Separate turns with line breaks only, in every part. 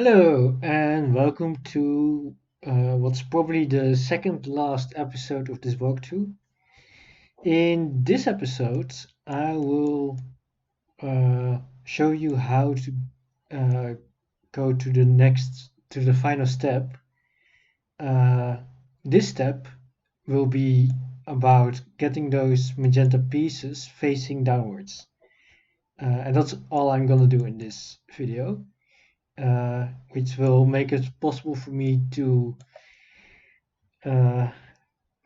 Hello, and welcome to what's probably the second last episode of this walkthrough. In this episode, I will show you how to uh, go to the final step. Uh, this step will be about getting those magenta pieces facing downwards. And that's all I'm gonna do in this video, which will make it possible for me to uh,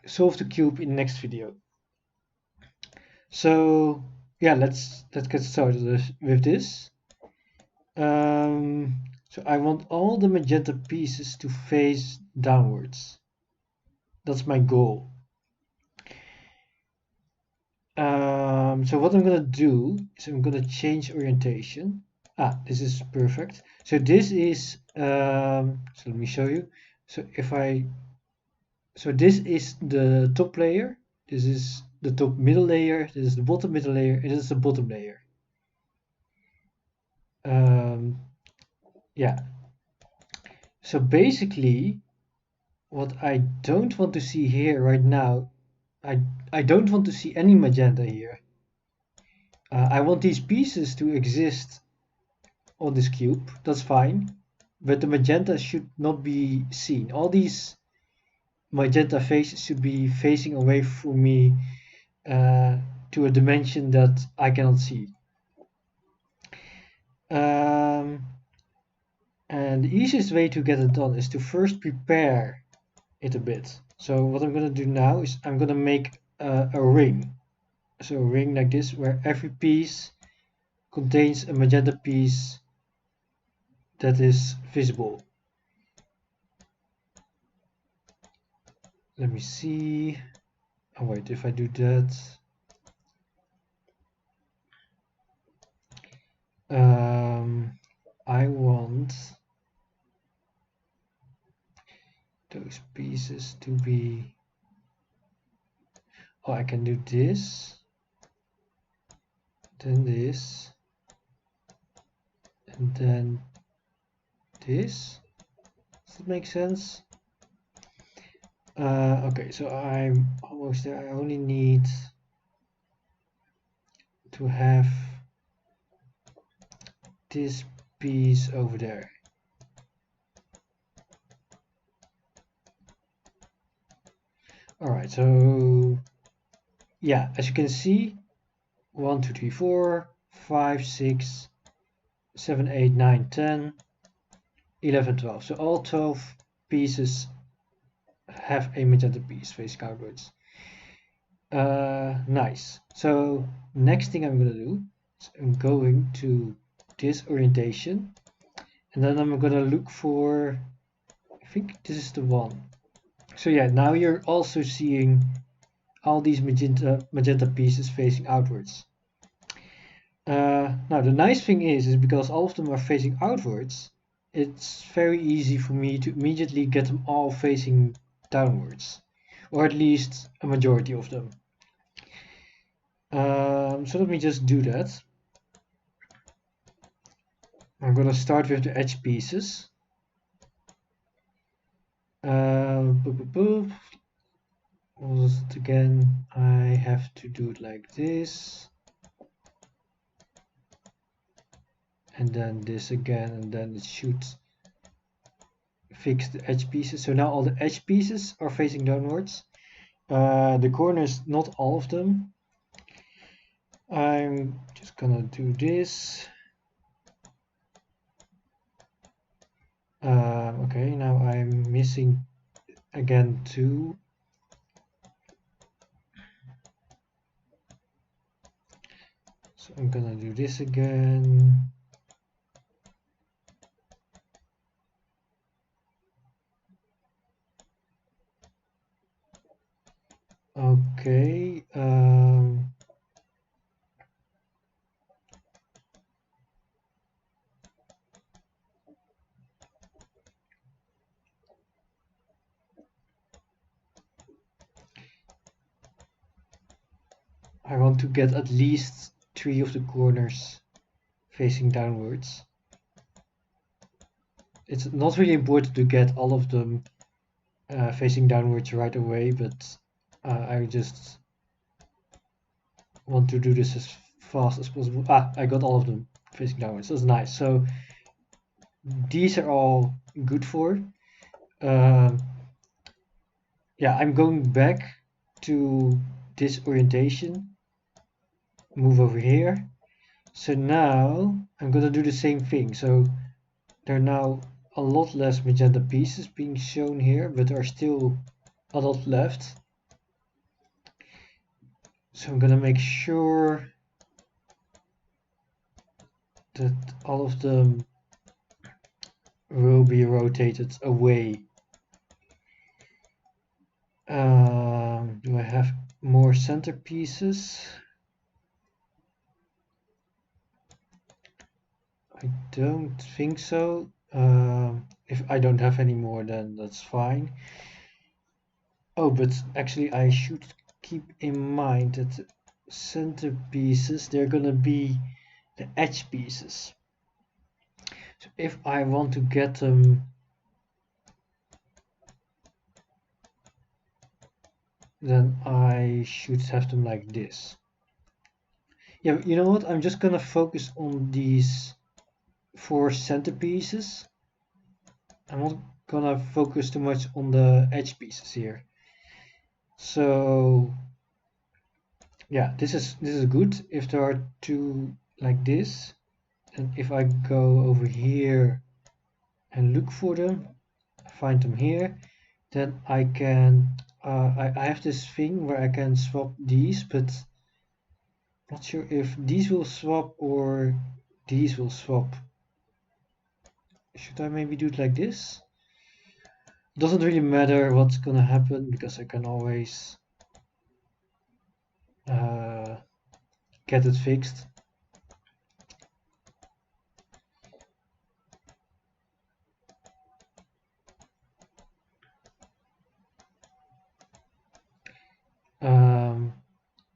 solve the cube in the next video. So yeah, let's get started with this. Um, so I want all the magenta pieces to face downwards. That's my goal. So what I'm gonna do is I'm gonna change orientation. This is perfect. So this is so let me show you. So if I so this is the top layer. This is the top middle layer. This is the bottom middle layer. And this is the bottom layer. Um, yeah. So basically, what I don't want to see here right now, I I don't want to see any magenta here. I want these pieces to exist on this cube. That's fine, but the magenta should not be seen. All these magenta faces should be facing away from me to a dimension that I cannot see. Um, and the easiest way to get it done is to first prepare it a bit. So what I'm going to do now is I'm going to make a ring. So a ring like this where every piece contains a magenta piece that is visible. Let me see. Oh wait, if I do that, I want those pieces to be. Oh, I can do this, then this, and then this. Does that make sense? Okay, so I'm almost there. I only need to have this piece over there. Alright, so yeah, as you can see, 1, 2, 3, 4, 5, 6, 7, 8, 9, 10, 11, 12. So all 12 pieces have a magenta piece facing outwards. Nice. So next thing I'm gonna do is I'm going to this orientation, and then I'm gonna look for, I think this is the one. So yeah, now you're also seeing all these magenta pieces facing outwards. Now the nice thing is because all of them are facing outwards, it's very easy for me to immediately get them all facing downwards, or at least a majority of them. So let me just do that. I'm gonna start with the edge pieces. Again, I have to do it like this, and then this again, and then it should fix the edge pieces. So now all the edge pieces are facing downwards. The corners, not all of them. I'm just gonna do this. Okay, now I'm missing again 2. So I'm gonna do this again. Okay. I want to get at least 3 of the corners facing downwards. it's not really important to get all of them facing downwards right away, but I just want to do this as fast as possible. I got all of them facing downwards. That's nice. So these are all good for. Um, yeah, I'm going back to this orientation. Move over here. So now I'm gonna do the same thing. So there are now a lot less magenta pieces being shown here, but there are still a lot left. So I'm gonna make sure that all of them will be rotated away. Do I have more center pieces? I don't think so. If I don't have any more, then that's fine. Oh, but actually I should keep in mind that the center pieces, they're gonna be the edge pieces. So if I want to get them, then I should have them like this. Yeah, you know what? I'm just gonna focus on these 4 center pieces. I'm not gonna focus too much on the edge pieces here. So yeah, this is good if there are 2 like this. And if I go over here and look for them, find them here, then I can I have this thing where I can swap these, but not sure if these will swap or these will swap. Should I maybe do it like this? Doesn't really matter what's gonna happen because I can always get it fixed.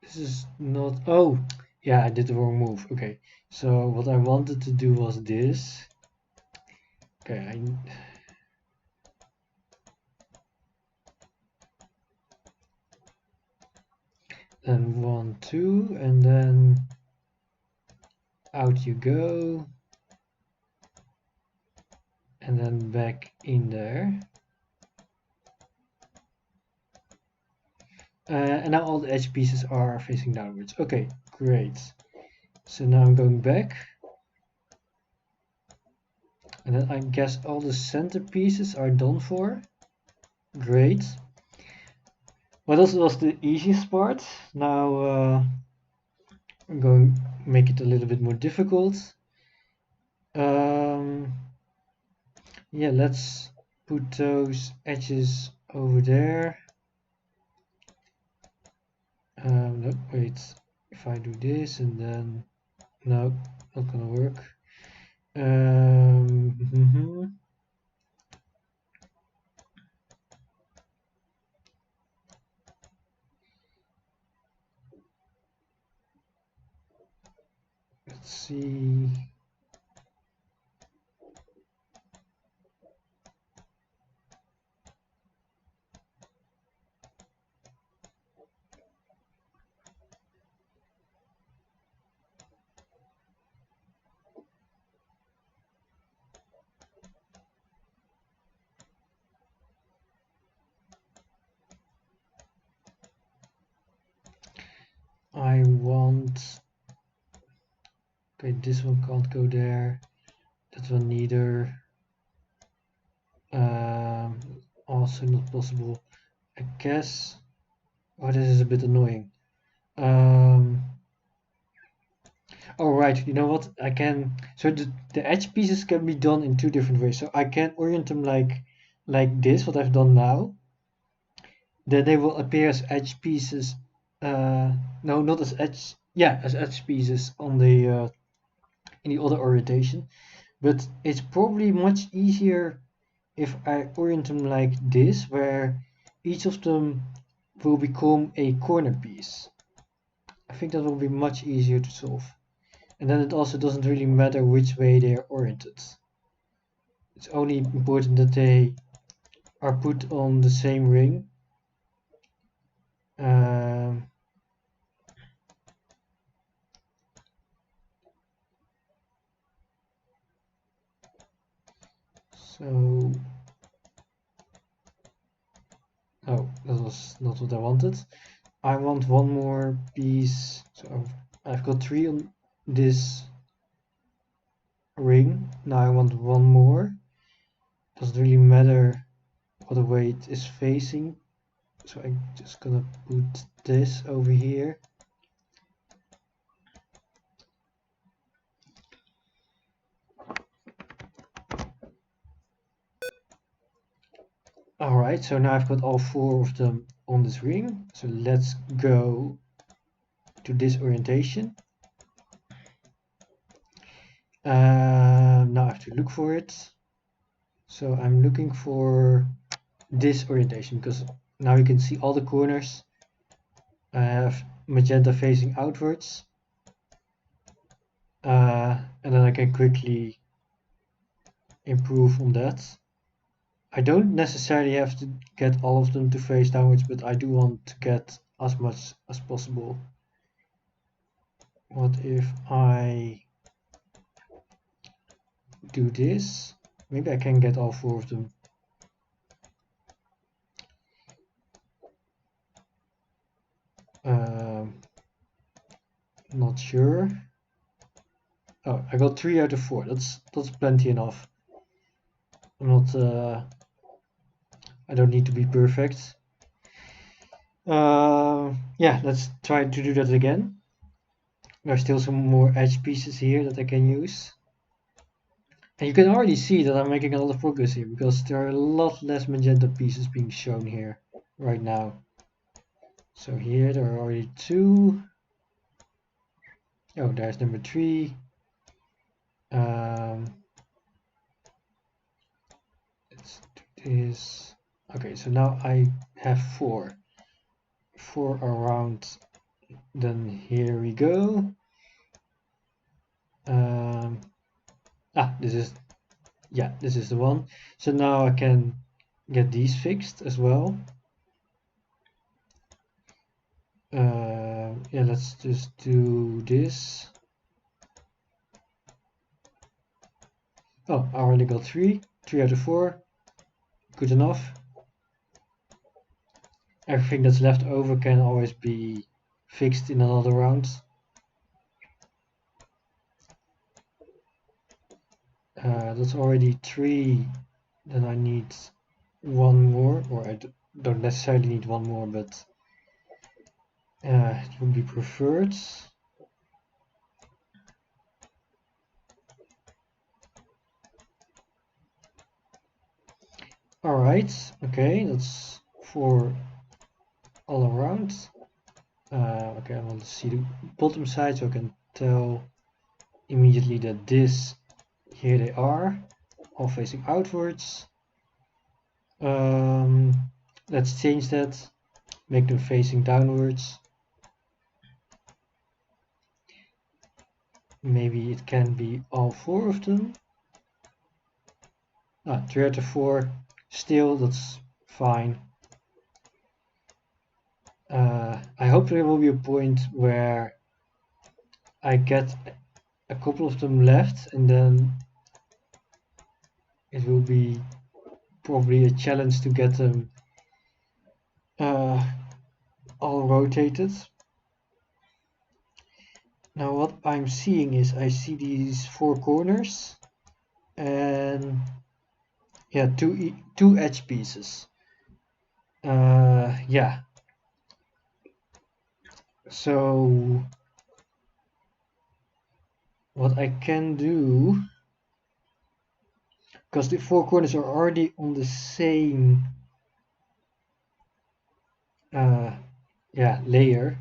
This is not. Oh, yeah, I did the wrong move. Okay, so what I wanted to do was this. Okay, then 1, 2, and then out you go, and then back in there. And now all the edge pieces are facing downwards. Okay, great. So now I'm going back. And then I guess all the center pieces are done for. Great. What else was the easiest part? Now I'm going to make it a little bit more difficult. Yeah, let's put those edges over there. No, wait. If I do this and then no, not gonna work. Let's see. I want. Okay, this one can't go there. That one neither. Also not possible. I guess. Oh, this is a bit annoying. Oh right, you know what? I can. So the edge pieces can be done in 2 different ways. So I can orient them like this, what I've done now. Then they will appear as edge pieces. No, not as edge. Yeah, as edge pieces on the in the other orientation. But it's probably much easier if I orient them like this, where each of them will become a corner piece. I think that will be much easier to solve. And then it also doesn't really matter which way they are oriented. it's only important that they are put on the same ring. So, oh, that was not what I wanted. I want one more piece. So I've got 3 on this ring. Now I want one more. Doesn't really matter what way it is facing. So I'm just gonna put this over here. Alright, so now I've got all 4 of them on this ring. So let's go to this orientation. Now I have to look for it. So I'm looking for this orientation because now you can see all the corners. I have magenta facing outwards. And then I can quickly improve on that. I don't necessarily have to get all of them to face downwards, but I do want to get as much as possible. What if I do this? Maybe I can get all 4 of them. Not sure. Oh, I got 3 out of 4. That's plenty enough. I'm not. I don't need to be perfect. Yeah, let's try to do that again. There's still some more edge pieces here that I can use. And you can already see that I'm making a lot of progress here because there are a lot less magenta pieces being shown here right now. So here there are already 2. Oh, there's number 3. Let's do this. Okay, so now I have 4 around. Then here we go. This is the one. So now I can get these fixed as well. Yeah, let's just do this. Oh, I already got 3 out of 4. Good enough. Everything that's left over can always be fixed in another round. That's already 3. Then I need 1 more, or I don't necessarily need 1 more, but it would be preferred. Alright, okay, that's 4 all around. Okay, I want to see the bottom side so I can tell immediately that here they are, all facing outwards. Let's change that, make them facing downwards. Maybe it can be all 4 of them. 3 out of 4, still that's fine. I hope there will be a point where I get a couple of them left and then it will be probably a challenge to get them all rotated. Now what I'm seeing is I see these 4 corners and yeah, two edge pieces. Yeah. So what I can do, because the 4 corners are already on the same layer,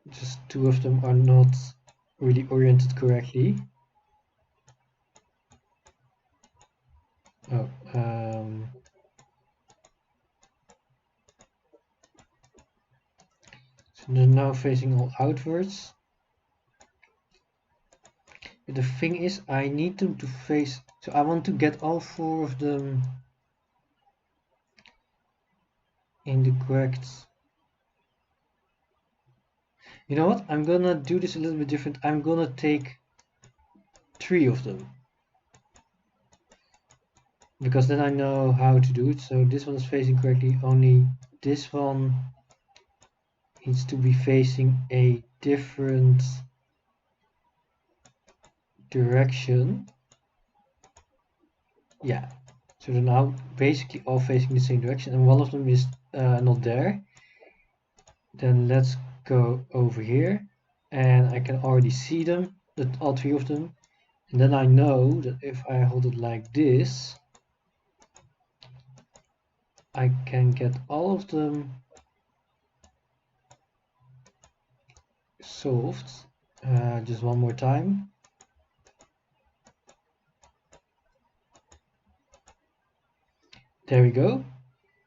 just 2 of them are not really oriented correctly. Oh, so they're now facing all outwards. The thing is, I need them to face, so I want to get all 4 of them in the correct. You know what? I'm gonna do this a little bit different. I'm gonna take 3 of them. Because then I know how to do it. So this one is facing correctly, only this one needs to be facing a different direction. Yeah, so they're now basically all facing the same direction, and one of them is not there. Then let's go over here, and I can already see them, all 3 of them. And then I know that if I hold it like this, I can get all of them solved. Just one more time. There we go.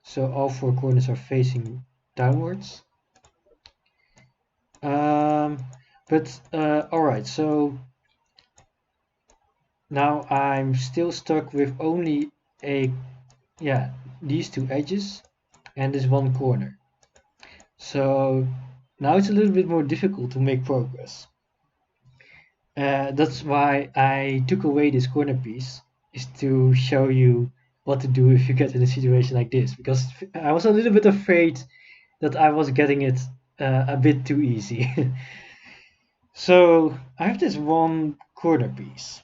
So all 4 corners are facing downwards. Alright, so now I'm still stuck with only these 2 edges and this one corner. So now it's a little bit more difficult to make progress. That's why I took away this corner piece, is to show you what to do if you get in a situation like this, because I was a little bit afraid that I was getting it a bit too easy. So I have this one corner piece.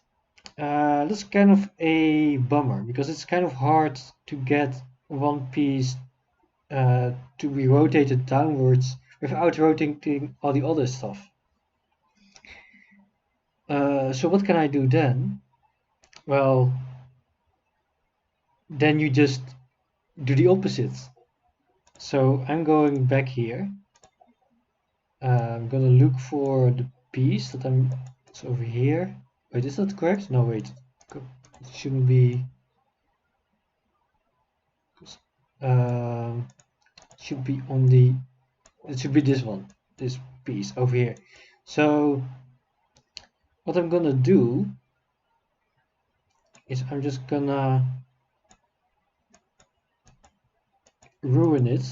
That's kind of a bummer, because it's kind of hard to get one piece to be rotated downwards without rotating all the other stuff. So what can I do then? Well, then you just do the opposite. So I'm going back here. I'm gonna look for the piece that it's over here. Wait, is that correct? No, wait. It shouldn't be. Should be on the. It should be this one. This piece over here. So what I'm gonna do is I'm just gonna ruin it.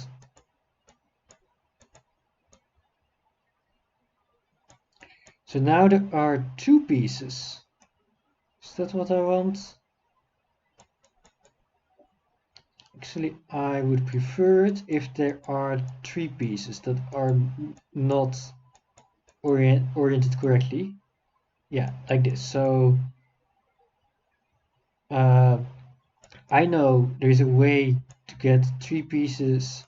So now there are 2 pieces. Is that what I want? Actually, I would prefer it if there are 3 pieces that are not oriented correctly. Yeah, like this. So I know there's a way to get 3 pieces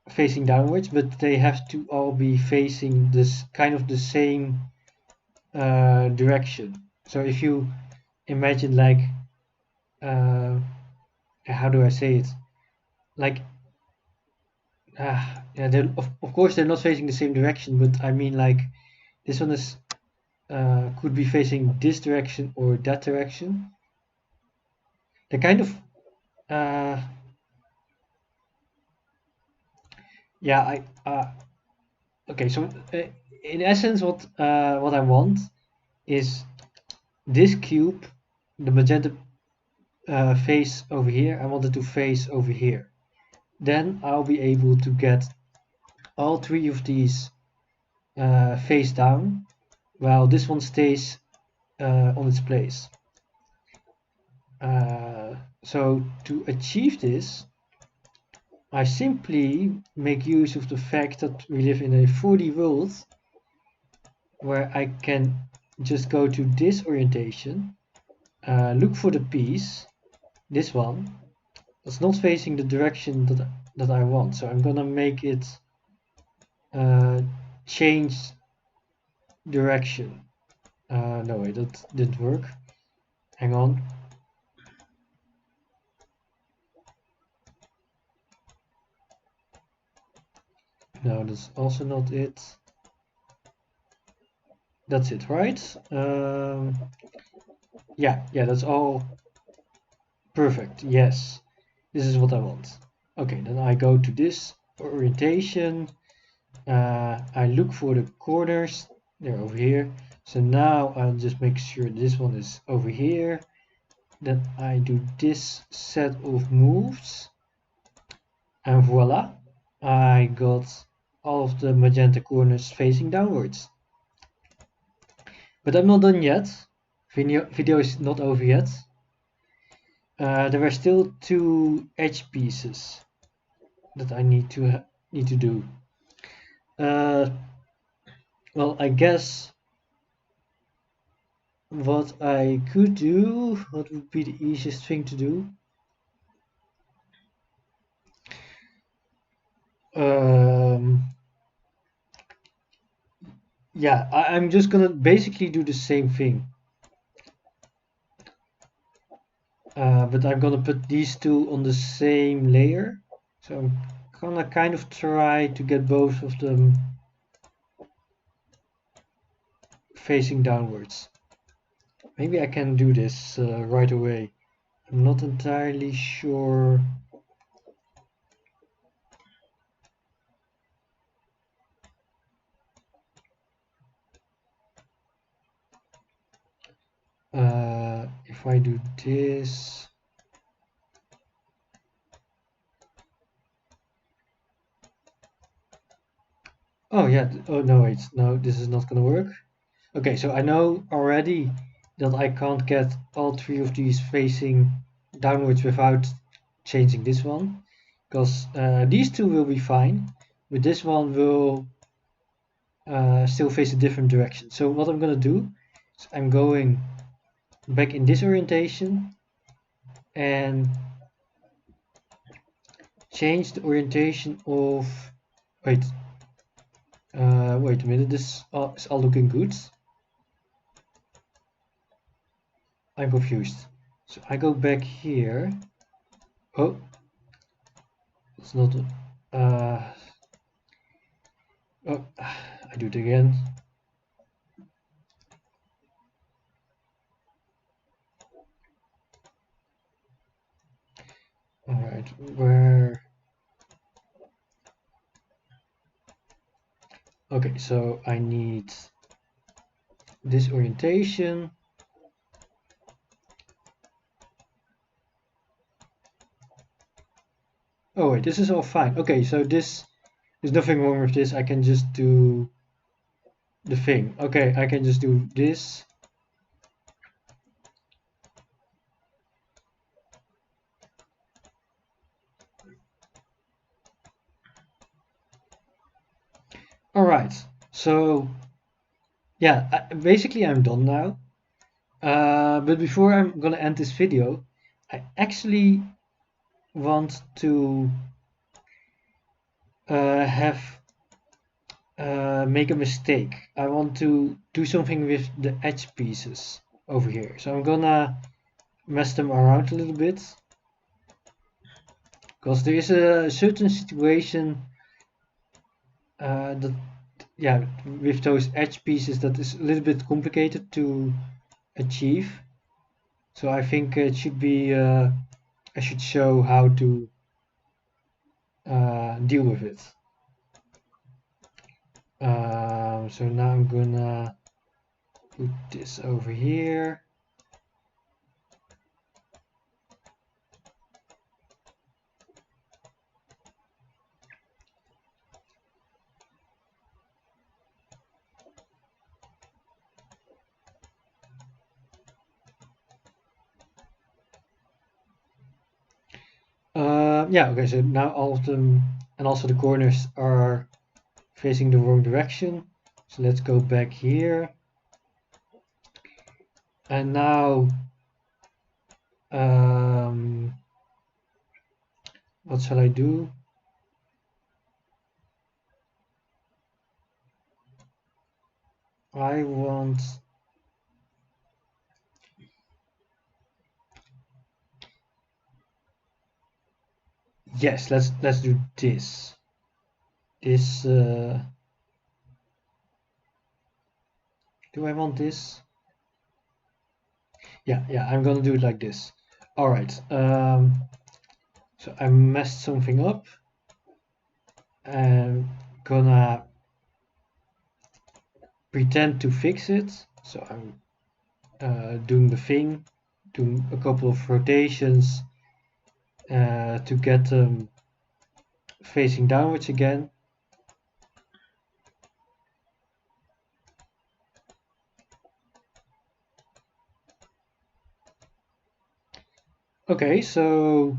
facing downwards, but they have to all be facing this kind of the same direction. So if you imagine, like, how do I say it? Like, yeah, of course they're not facing the same direction, but I mean, like, this one is could be facing this direction or that direction. They're kind of yeah. Okay. So in essence, what I want is this cube, the magenta face over here. I want it to face over here. Then I'll be able to get all 3 of these face down, while this one stays on its place. So to achieve this, I simply make use of the fact that we live in a 4D world where I can just go to this orientation, look for the piece, this one, that's not facing the direction that I want. So I'm gonna make it change direction. No, wait, that didn't work. Hang on. No, that's also not it. That's it, right? Yeah, that's all perfect. Yes, this is what I want. Okay, then I go to this orientation. I look for the corners. They're over here. So now I'll just make sure this one is over here. Then I do this set of moves. And voila, I got all of the magenta corners facing downwards. But I'm not done yet. Video is not over yet. There are still 2 edge pieces that I need to do. Well, I guess what I could do, what would be the easiest thing to do? Yeah, I'm just gonna basically do the same thing. But I'm gonna put these two on the same layer. So I'm gonna kind of try to get both of them facing downwards. Maybe I can do this right away. I'm not entirely sure. If I do this. Oh yeah, oh no wait, no, this is not gonna work. Okay, so I know already that I can't get all 3 of these facing downwards without changing this one, because these 2 will be fine, but this one will still face a different direction. So what I'm gonna do is I'm going back in this orientation and change the orientation of, wait, wait a minute, this is all looking good. I'm confused. So I go back here. Oh, it's not. Oh, I do it again. All right, where? Okay, so I need this orientation. Oh wait, this is all fine. Okay, so there's nothing wrong with this. I can just do the thing. Okay, I can just do this. All right, so yeah, basically I'm done now. But before I'm gonna end this video, I actually want to have make a mistake. I want to do something with the edge pieces over here. So I'm gonna mess them around a little bit, because there is a certain situation that, yeah, with those edge pieces that is a little bit complicated to achieve. So I think it should be I should show how to deal with it. So now I'm gonna put this over here. Yeah, okay, so now all of them and also the corners are facing the wrong direction. So let's go back here. And now, what shall I do? I want, yes, let's do this. This, do I want this? Yeah, I'm gonna do it like this. All right, so I messed something up. I'm gonna pretend to fix it. So I'm doing the thing, doing a couple of rotations to get them facing downwards again. Okay, so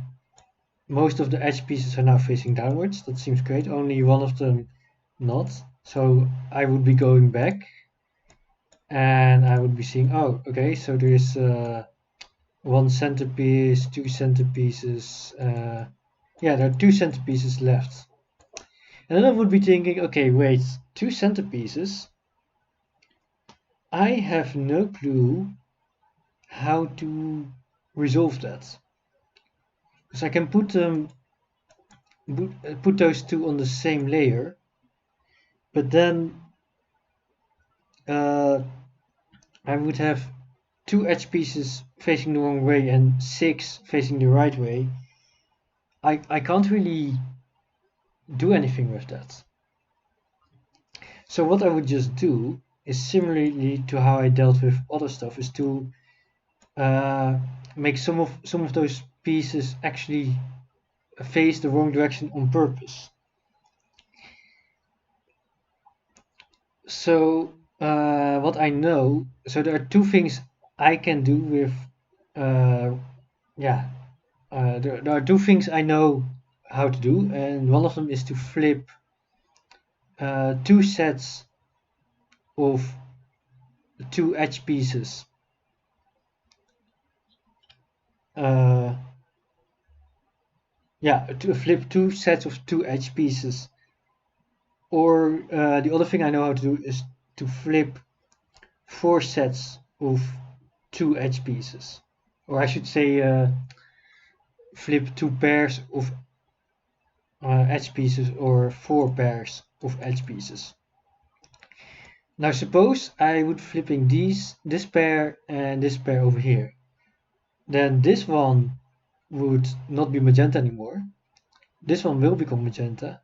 most of the edge pieces are now facing downwards. That seems great. Only one of them not. So I would be going back and I would be seeing, oh, okay, so there's one centerpiece, two centerpieces. Yeah, there are two centerpieces left. And then I would be thinking, okay, wait, two centerpieces? I have no clue how to resolve that. Because I can put those two on the same layer, but then uh, I would have two edge pieces facing the wrong way and six facing the right way. I can't really do anything with that. So what I would just do is similarly to how I dealt with other stuff is to uh, make some of those pieces actually face the wrong direction on purpose. So what I know, so there are two things I can do with, uh, yeah, there are two things I know how to do, and one of them is to flip two sets of two edge pieces. Uh, yeah, to flip two sets of two edge pieces. Or the other thing I know how to do is to flip four sets of two edge pieces. Or I should say flip two pairs of edge pieces or four pairs of edge pieces. Now suppose I would flipping this pair and this pair over here. Then this one would not be magenta anymore. This one will become magenta.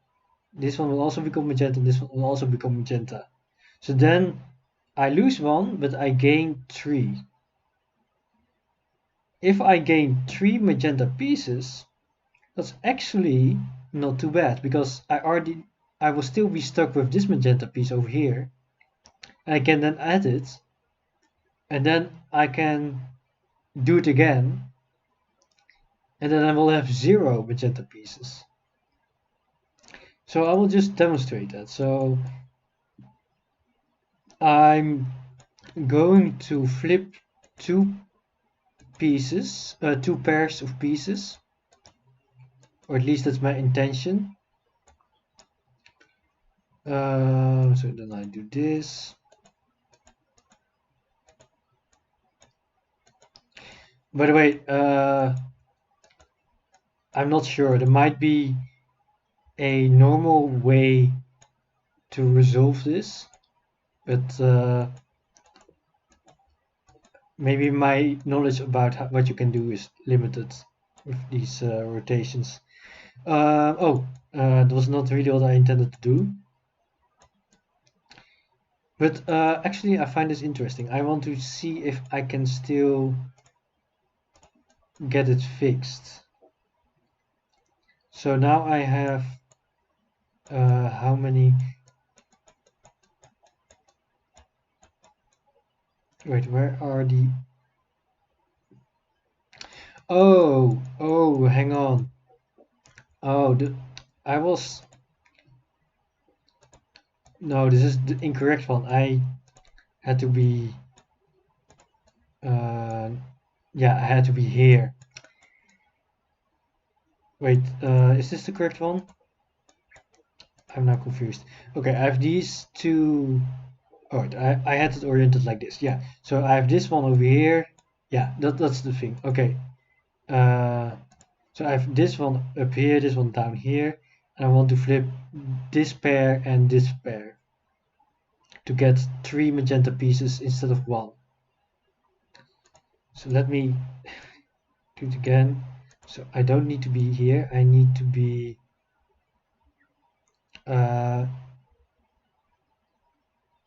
This one will also become magenta. This one will also become magenta. So then I lose one, but I gain three. If I gain three magenta pieces, that's actually not too bad because I will still be stuck with this magenta piece over here. And I can then add it, and then I can do it again, and then I will have zero magenta pieces. So I will just demonstrate that. So I'm going to flip two two pairs of pieces, or at least that's my intention. So then I do this. By the way, I'm not sure. There might be a normal way to resolve this, but maybe my knowledge about what you can do is limited with these rotations. That was not really what I intended to do. But actually, I find this interesting. I want to see if I can still get it fixed. So now I have how many? Wait, where are the? Oh, hang on. Oh, I was. No, this is the incorrect one. I had to be. Uh, yeah, I had to be here. Wait, is this the correct one? I'm now confused. Okay, I have these two. Oh, I had it oriented like this. Yeah, so I have this one over here. Yeah, that's the thing. Okay. Uh, so I have this one up here, this one down here, and I want to flip this pair and this pair to get three magenta pieces instead of one. So let me do it again. So I don't need to be here. I need to be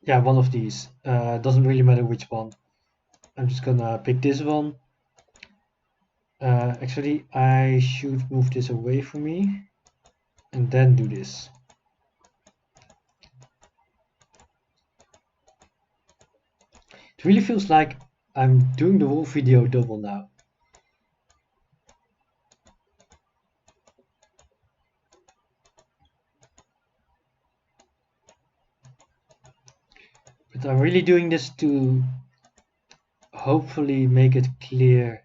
yeah, one of these. Doesn't really matter which one. I'm just gonna pick this one. Actually, I should move this away from me and then do this. It really feels like I'm doing the whole video double now. But I'm really doing this to hopefully make it clear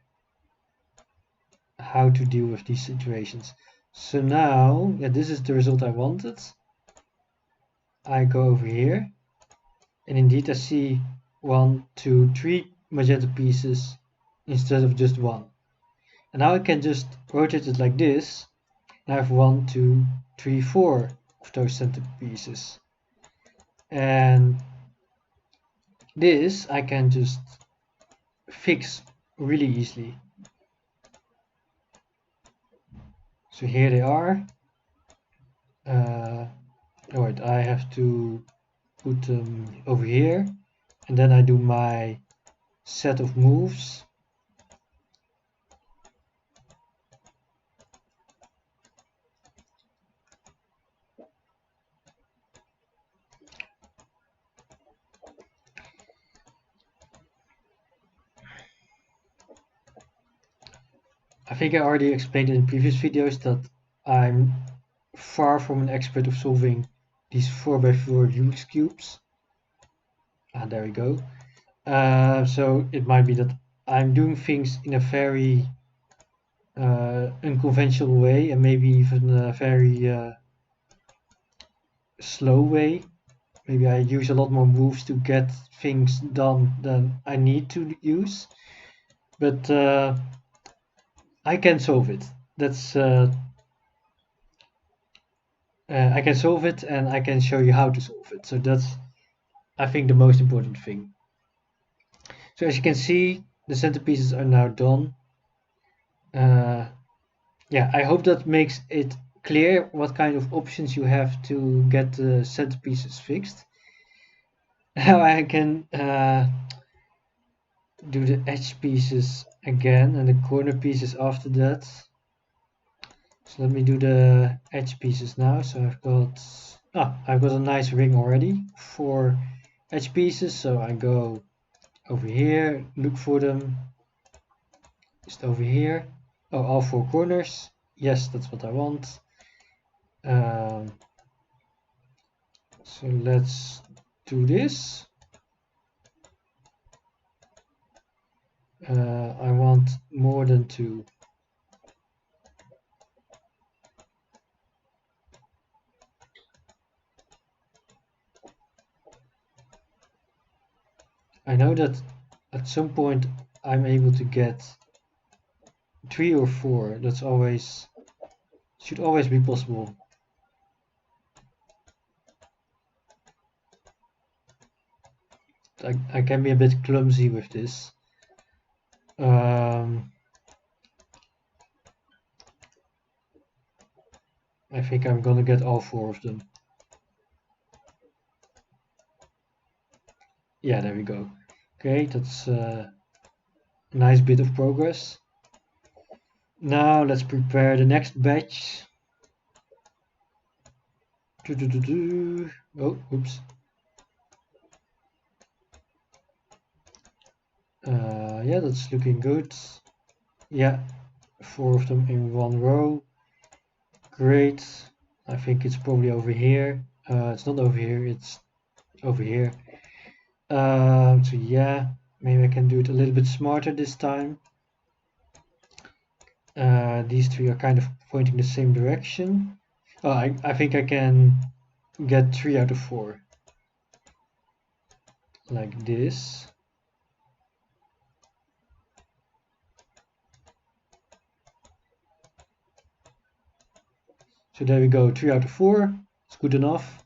how to deal with these situations. So now, yeah, this is the result I wanted. I go over here, and indeed I see 1, 2, 3 magenta pieces instead of just one. And now I can just rotate it like this, and I have 1, 2, 3, 4 of those center pieces. And this I can just fix really easily. So here they are. Wait, I have to put them over here, and then I do my set of moves. I think I already explained in previous videos that I'm far from an expert of solving these 4x4 Rubik's cubes. There we go. So it might be that I'm doing things in a very unconventional way, and maybe even a very slow way. Maybe I use a lot more moves to get things done than I need to use. But I can solve it. That's I can solve it, and I can show you how to solve it. So that's, I think, the most important thing. So as you can see, the centerpieces are now done. Yeah, I hope that makes it clear what kind of options you have to get the centerpieces fixed. Now I can do the edge pieces again and the corner pieces after that. So let me do the edge pieces now. So I've got a nice ring already for edge pieces. So I go over here, look for them, just over here. Oh, all four corners. Yes, that's what I want. So let's do this. I want more than 2. I know that at some point I'm able to get 3 or 4. That's always, should always be possible. I can be a bit clumsy with this. I think I'm gonna get all 4 of them. Yeah, there we go. Okay, that's a nice bit of progress. Now let's prepare the next batch. Oh, oops. Yeah, that's looking good. Yeah, 4 of them in one row. Great. I think it's probably over here. It's not over here, it's over here. So yeah, maybe I can do it a little bit smarter this time. These 3 are kind of pointing the same direction. Oh, I think I can get 3 out of 4. Like this. So there we go, 3 out of 4. It's good enough.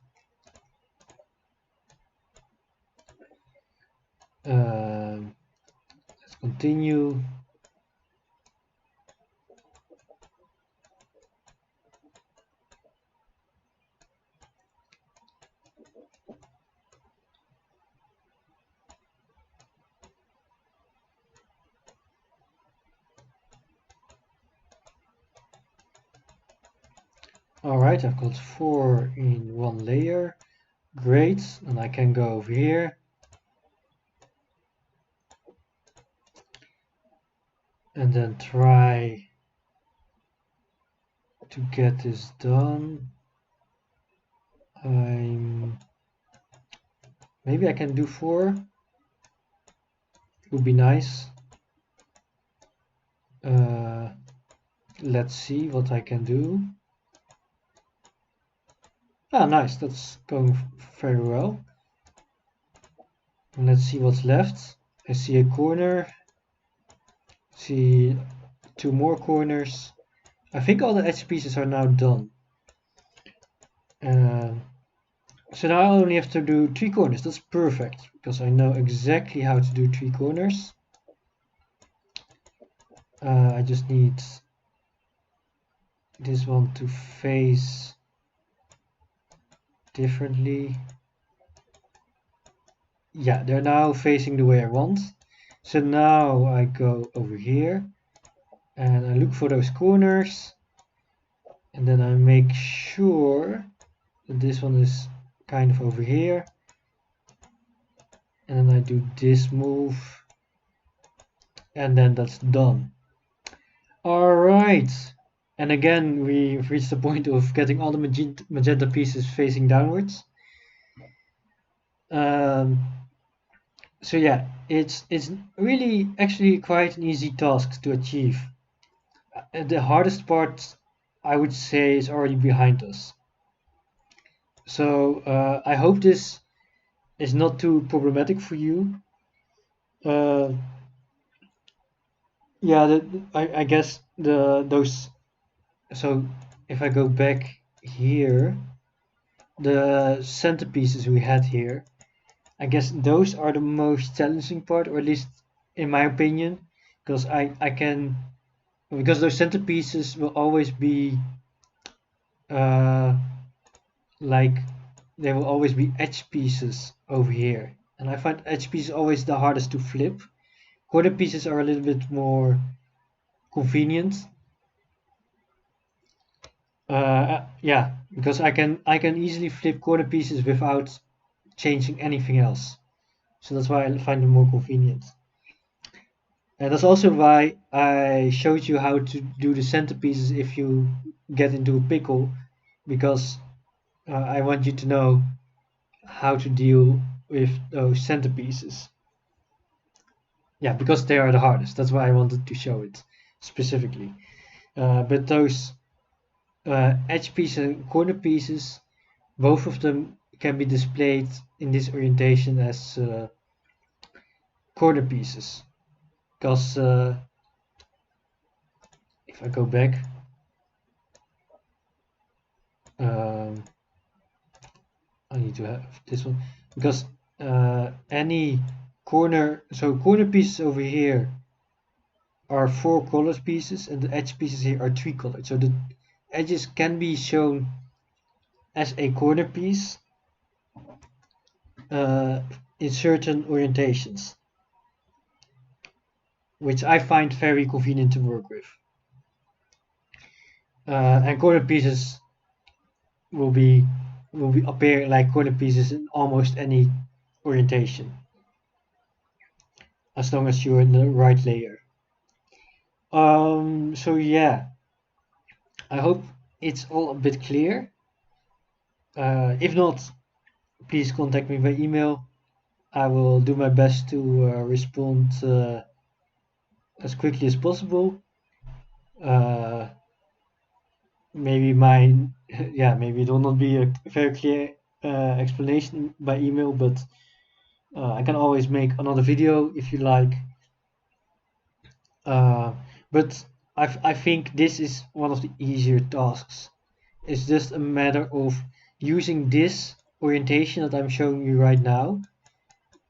Let's continue. Alright, I've got 4 in one layer. Great, and I can go over here. And then try to get this done. Maybe I can do 4. Would be nice. Let's see what I can do. Ah, nice, that's going very well. And let's see what's left. I see a corner, see 2 more corners. I think all the edge pieces are now done. So now I only have to do 3 corners. That's perfect, because I know exactly how to do 3 corners. I just need this one to face differently. Yeah, they're now facing the way I want. So now I go over here and I look for those corners, and then I make sure that this one is kind of over here, and then I do this move, and then that's done. Alright, and again we've reached the point of getting all the magenta pieces facing downwards. So yeah, it's really actually quite an easy task to achieve. The hardest part, I would say, is already behind us. So I hope this is not too problematic for you. Yeah, I guess those. So if I go back here, the centerpieces we had here, I guess those are the most challenging part, or at least in my opinion, because because those centerpieces will always be like there will always be edge pieces over here, and I find edge pieces always the hardest to flip. Corner pieces are a little bit more convenient. Yeah, because I can easily flip corner pieces without changing anything else. So that's why I find them more convenient. And that's also why I showed you how to do the centerpieces if you get into a pickle, because I want you to know how to deal with those centerpieces. Yeah, because they are the hardest. That's why I wanted to show it specifically. But those edge pieces and corner pieces, both of them can be displayed in this orientation as corner pieces. Because if I go back, um, I need to have this one, because any corner, so corner pieces over here are 4 colored pieces, and the edge pieces here are 3 colored. So the edges can be shown as a corner piece in certain orientations, which I find very convenient to work with. And corner pieces will be appear like corner pieces in almost any orientation, as long as you're in the right layer. So yeah, I hope it's all a bit clear. If not, please contact me by email. I will do my best to respond as quickly as possible. Maybe mine, yeah, maybe it will not be a very clear explanation by email, but I can always make another video if you like. But I think this is one of the easier tasks. It's just a matter of using this orientation that I'm showing you right now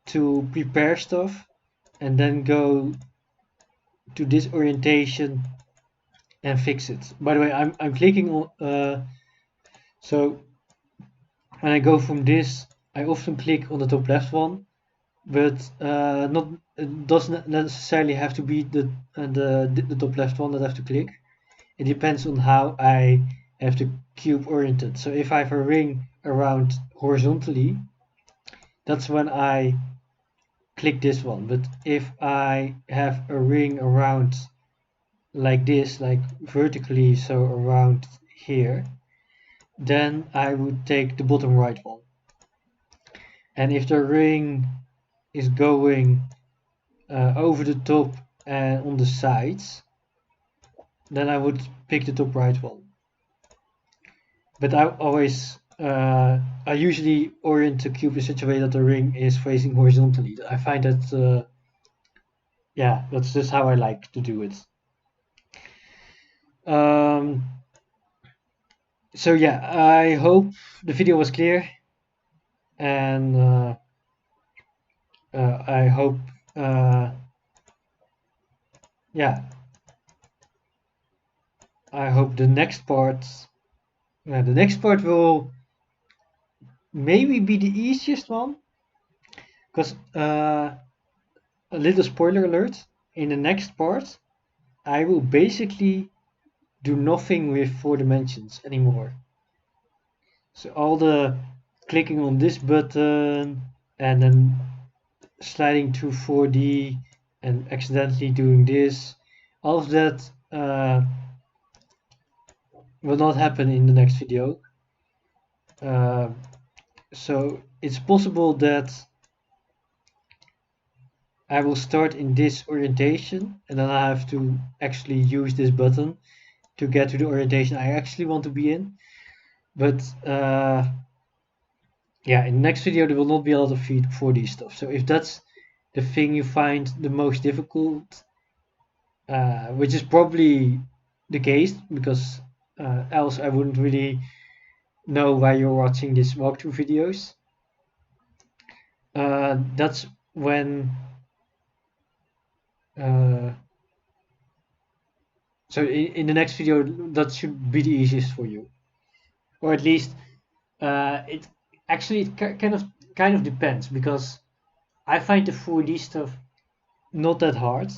to prepare stuff, and then go to this orientation and fix it. By the way, I'm clicking on so when I go from this, I often click on the top left one, but not it doesn't necessarily have to be the top left one that I have to click. It depends on how I have the cube oriented. So if I have a ring around horizontally, that's when I click this one. But if I have a ring around like this, like vertically, so around here, then I would take the bottom right one. And if the ring is going over the top and on the sides, then I would pick the top right one. But I usually orient the cube in such a way that the ring is facing horizontally. I find that, yeah, that's just how I like to do it. So yeah, I hope the video was clear, and I hope, yeah, I hope the next part will maybe be the easiest one, because a little spoiler alert, in the next part I will basically do nothing with 4 dimensions anymore. So all the clicking on this button and then sliding to 4D and accidentally doing this, all of that will not happen in the next video. So it's possible that I will start in this orientation and then I have to actually use this button to get to the orientation I actually want to be in. But yeah, in the next video there will not be a lot of 4D stuff. So if that's the thing you find the most difficult, which is probably the case, because else I wouldn't really know why you're watching these walkthrough videos. That's when so in the next video that should be the easiest for you, or at least it actually kind of depends, because I find the 4D stuff not that hard,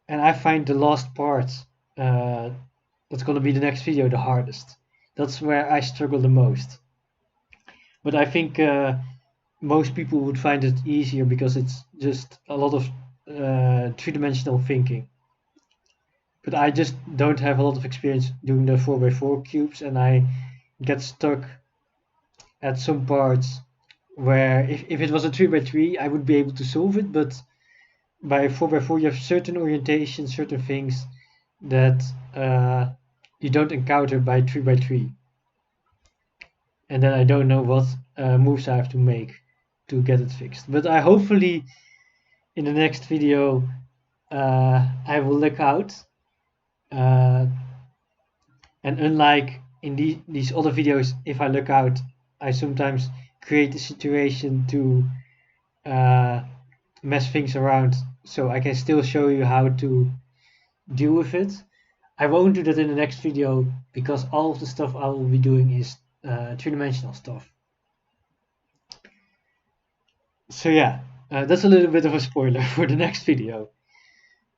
and I find the last part that's gonna be the next video the hardest. That's where I struggle the most. But I think most people would find it easier because it's just a lot of three-dimensional thinking. But I just don't have a lot of experience doing the 4x4 cubes, and I get stuck at some parts where if it was a 3x3 I would be able to solve it, but by 4x4 you have certain orientations, certain things that you don't encounter by 3x3, and then I don't know what moves I have to make to get it fixed. But I hopefully in the next video I will look out, and unlike in these other videos, if I look out, I sometimes create a situation to mess things around, so I can still show you how to deal with it. I won't do that in the next video because all of the stuff I will be doing is three-dimensional stuff. So yeah, that's a little bit of a spoiler for the next video.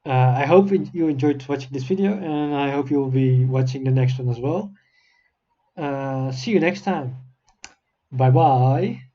I hope you enjoyed watching this video, and I hope you will be watching the next one as well. See you next time. Bye bye.